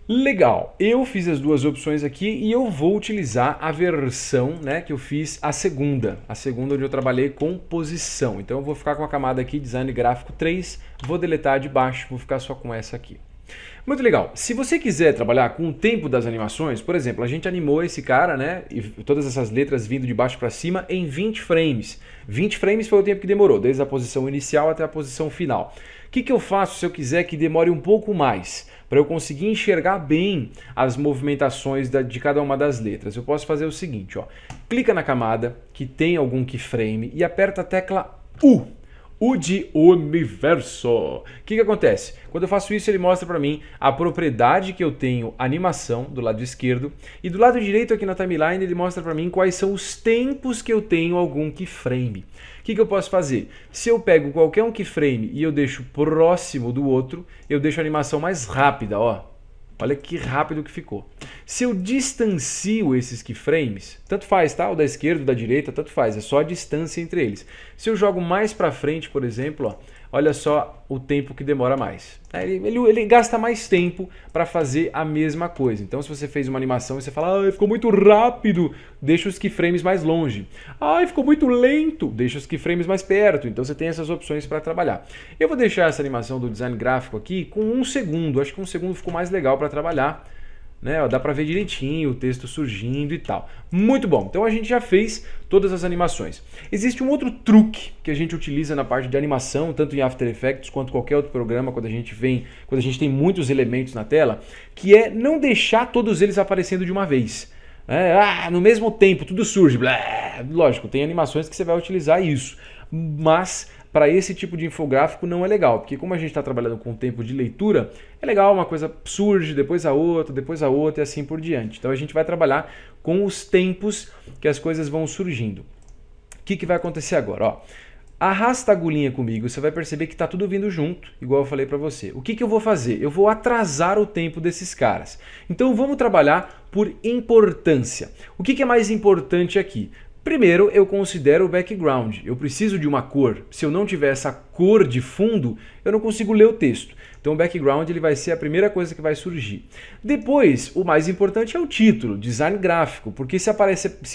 Legal, eu fiz as duas opções aqui e eu vou utilizar a versão, né, que eu fiz a segunda onde eu trabalhei com posição. Então eu vou ficar com a camada aqui, Design Gráfico 3, vou deletar de baixo, vou ficar só com essa aqui. Muito legal. Se você quiser trabalhar com o tempo das animações, por exemplo, a gente animou esse cara, né, e todas essas letras vindo de baixo para cima em 20 frames. 20 frames foi o tempo que demorou, desde a posição inicial até a posição final. O que eu faço se eu quiser que demore um pouco mais? Para eu conseguir enxergar bem as movimentações de cada uma das letras. Eu posso fazer o seguinte, ó. Clica na camada que tem algum keyframe e aperta a tecla U. O de universo. O que acontece? Quando eu faço isso, ele mostra para mim a propriedade que eu tenho animação do lado esquerdo e do lado direito aqui na timeline ele mostra para mim quais são os tempos que eu tenho algum keyframe. O que eu posso fazer? Se eu pego qualquer um keyframe e eu deixo próximo do outro, eu deixo a animação mais rápida, ó. Olha que rápido que ficou. Se eu distancio esses keyframes, tanto faz, tá? O da esquerda, o da direita, tanto faz. É só a distância entre eles. Se eu jogo mais para frente, por exemplo, ó, olha só o tempo que demora mais. Ele gasta mais tempo para fazer a mesma coisa. Então, se você fez uma animação e você fala, ficou muito rápido, deixa os keyframes mais longe. Ficou muito lento, deixa os keyframes mais perto. Então, você tem essas opções para trabalhar. Eu vou deixar essa animação do design gráfico aqui com 1 segundo. Acho que 1 segundo ficou mais legal para trabalhar. Né? Dá para ver direitinho o texto surgindo e tal. Muito bom. Então a gente já fez todas as animações. Existe um outro truque que a gente utiliza na parte de animação, tanto em After Effects quanto qualquer outro programa, quando a gente tem muitos elementos na tela, que é não deixar todos eles aparecendo de uma vez. No mesmo tempo, tudo surge. Lógico, tem animações que você vai utilizar isso, mas para esse tipo de infográfico não é legal, porque como a gente está trabalhando com tempo de leitura, é legal, uma coisa surge, depois a outra e assim por diante. Então a gente vai trabalhar com os tempos que as coisas vão surgindo. O que vai acontecer agora? Ó, arrasta a agulhinha comigo, você vai perceber que está tudo vindo junto, igual eu falei para você. O que eu vou fazer? Eu vou atrasar o tempo desses caras. Então vamos trabalhar por importância. O que é mais importante aqui? Primeiro, eu considero o background. Eu preciso de uma cor. Se eu não tiver essa cor de fundo, eu não consigo ler o texto. Então o background ele vai ser a primeira coisa que vai surgir. Depois, o mais importante é o título, design gráfico, porque se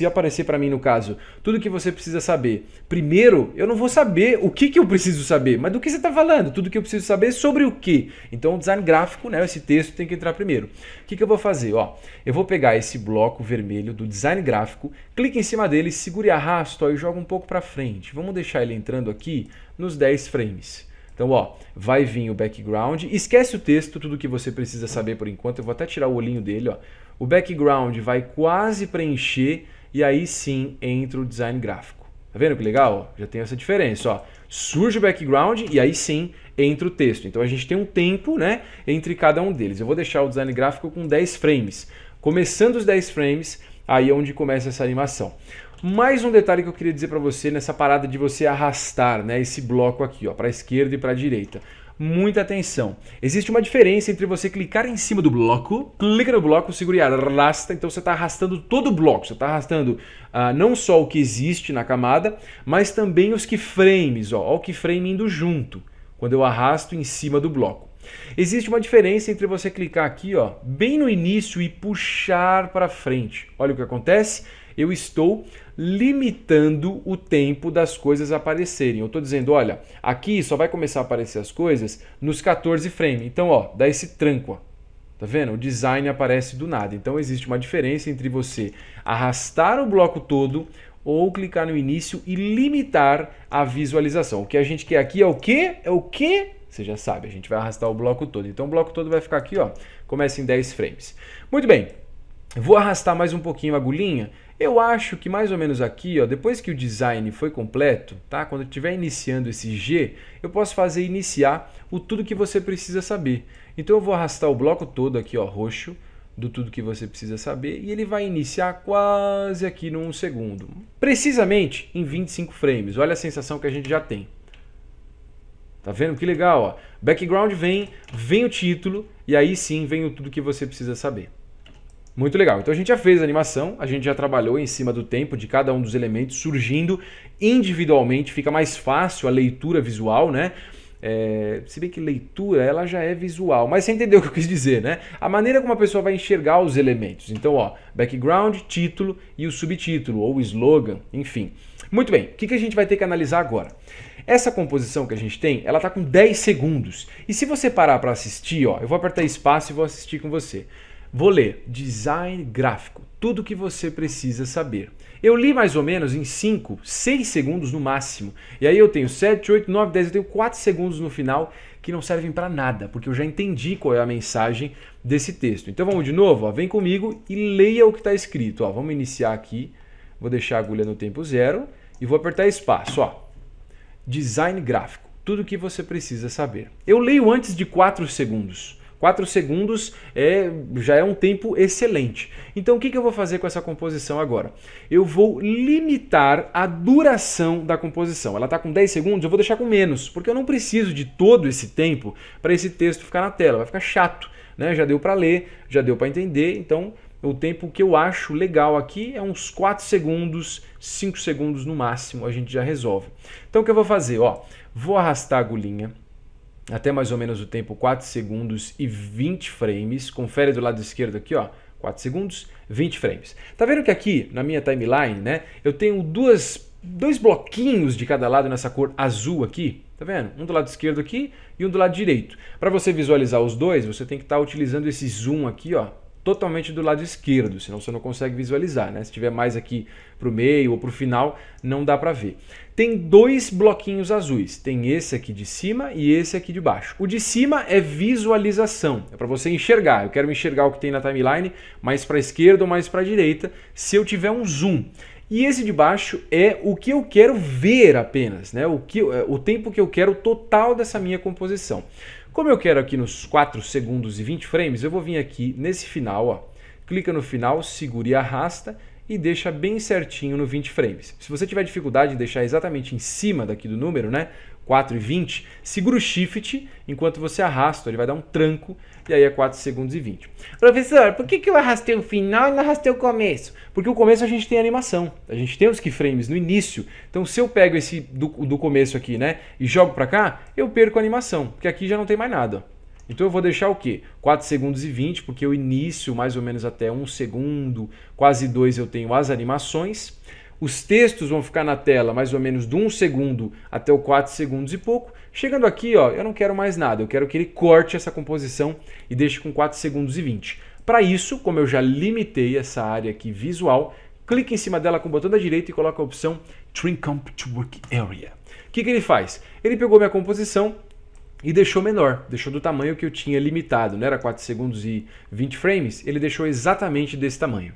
aparecer para mim no caso, tudo que você precisa saber, primeiro, eu não vou saber o que eu preciso saber, mas do que você está falando, tudo que eu preciso saber sobre o que. Então o design gráfico, né, esse texto tem que entrar primeiro. O que eu vou fazer? Ó, eu vou pegar esse bloco vermelho do design gráfico, clique em cima dele, segure e arrasto e joga um pouco para frente. Vamos deixar ele entrando aqui nos 10 frames. Então, ó, vai vir o background, esquece o texto, tudo que você precisa saber por enquanto, eu vou até tirar o olhinho dele, ó. O background vai quase preencher e aí sim entra o design gráfico. Tá vendo que legal? Já tem essa diferença, ó. Surge o background e aí sim entra o texto. Então a gente tem um tempo, né, entre cada um deles. Eu vou deixar o design gráfico com 10 frames. Começando os 10 frames, aí é onde começa essa animação. Mais um detalhe que eu queria dizer para você nessa parada de você arrastar, né, esse bloco aqui, ó, para a esquerda e para a direita. Muita atenção. Existe uma diferença entre você clicar em cima do bloco, clica no bloco, segura e arrasta, então você está arrastando todo o bloco, você está arrastando não só o que existe na camada, mas também os keyframes, ó, o keyframe indo junto, quando eu arrasto em cima do bloco. Existe uma diferença entre você clicar aqui, ó, bem no início e puxar para frente. Olha o que acontece. Eu estou limitando o tempo das coisas aparecerem. Eu estou dizendo, olha, aqui só vai começar a aparecer as coisas nos 14 frames. Então, ó, dá esse tranco, ó. Tá vendo? O design aparece do nada. Então, existe uma diferença entre você arrastar o bloco todo ou clicar no início e limitar a visualização. O que a gente quer aqui é o quê? É o quê? Você já sabe, a gente vai arrastar o bloco todo. Então, o bloco todo vai ficar aqui, ó. Começa em 10 frames. Muito bem. Vou arrastar mais um pouquinho a agulhinha. Eu acho que mais ou menos aqui, ó, depois que o design foi completo, tá? Quando eu estiver iniciando esse G, eu posso fazer iniciar o tudo que você precisa saber. Então eu vou arrastar o bloco todo aqui, ó, roxo, do tudo que você precisa saber, e ele vai iniciar quase aqui no 1 segundo. Precisamente em 25 frames. Olha a sensação que a gente já tem. Tá vendo? Que legal, ó. Background vem o título, e aí sim vem o tudo que você precisa saber. Muito legal. Então a gente já fez a animação, a gente já trabalhou em cima do tempo de cada um dos elementos surgindo individualmente, fica mais fácil a leitura visual, né? Se bem que leitura ela já é visual, mas você entendeu o que eu quis dizer, né? A maneira como a pessoa vai enxergar os elementos. Então, ó, background, título e o subtítulo, ou slogan, enfim. Muito bem, o que a gente vai ter que analisar agora? Essa composição que a gente tem, ela tá com 10 segundos. E se você parar para assistir, ó, eu vou apertar espaço e vou assistir com você. Vou ler design gráfico, tudo que você precisa saber. Eu li mais ou menos em 5, 6 segundos no máximo. E aí eu tenho 7, 8, 9, 10, eu tenho 4 segundos no final que não servem para nada, porque eu já entendi qual é a mensagem desse texto. Então vamos de novo, ó, vem comigo e leia o que está escrito. Ó, vamos iniciar aqui, vou deixar a agulha no tempo 0 e vou apertar espaço. Ó. Design gráfico, tudo o que você precisa saber. Eu leio antes de 4 segundos. 4 segundos já é um tempo excelente. Então o que eu vou fazer com essa composição agora? Eu vou limitar a duração da composição. Ela está com 10 segundos, eu vou deixar com menos, porque eu não preciso de todo esse tempo para esse texto ficar na tela. Vai ficar chato, né? Já deu para ler, já deu para entender, então o tempo que eu acho legal aqui é uns 4 segundos, 5 segundos no máximo, a gente já resolve. Então o que eu vou fazer? Ó, vou arrastar a agulhinha até mais ou menos o tempo 4 segundos e 20 frames. Confere do lado esquerdo aqui, ó, 4 segundos, 20 frames. Tá vendo que aqui na minha timeline, né, eu tenho dois bloquinhos de cada lado nessa cor azul aqui, tá vendo? Um do lado esquerdo aqui e um do lado direito. Para você visualizar os dois, você tem que estar utilizando esse zoom aqui, ó, totalmente do lado esquerdo, senão você não consegue visualizar, né? Se tiver mais aqui para o meio ou para o final, não dá para ver. Tem 2 bloquinhos azuis, tem esse aqui de cima e esse aqui de baixo. O de cima é visualização, é para você enxergar. Eu quero enxergar o que tem na timeline, mais para a esquerda ou mais para a direita, se eu tiver um zoom. E esse de baixo é o que eu quero ver apenas, né? O tempo que eu quero total dessa minha composição. Como eu quero aqui nos 4 segundos e 20 frames, eu vou vir aqui nesse final, ó, clica no final, segura e arrasta e deixa bem certinho no 20 frames. Se você tiver dificuldade de deixar exatamente em cima daqui do número, né, 4 e 20, segura o Shift enquanto você arrasta, ele vai dar um tranco e aí é 4 segundos e 20. Professor, por que eu arrastei o final e não arrastei o começo? Porque o começo a gente tem animação, a gente tem os keyframes no início, então se eu pego esse do começo aqui, né, e jogo para cá, eu perco a animação, porque aqui já não tem mais nada. Então eu vou deixar o quê? 4 segundos e 20, porque o início mais ou menos até 1 segundo, quase 2 eu tenho as animações. Os textos vão ficar na tela mais ou menos de 1 segundo até o 4 segundos e pouco. Chegando aqui, ó, eu não quero mais nada, eu quero que ele corte essa composição e deixe com 4 segundos e 20. Para isso, como eu já limitei essa área aqui visual, clique em cima dela com o botão da direita e coloca a opção Trim Comp to Work Area. O que ele faz? Ele pegou minha composição e deixou menor, deixou do tamanho que eu tinha limitado, não era 4 segundos e 20 frames, ele deixou exatamente desse tamanho.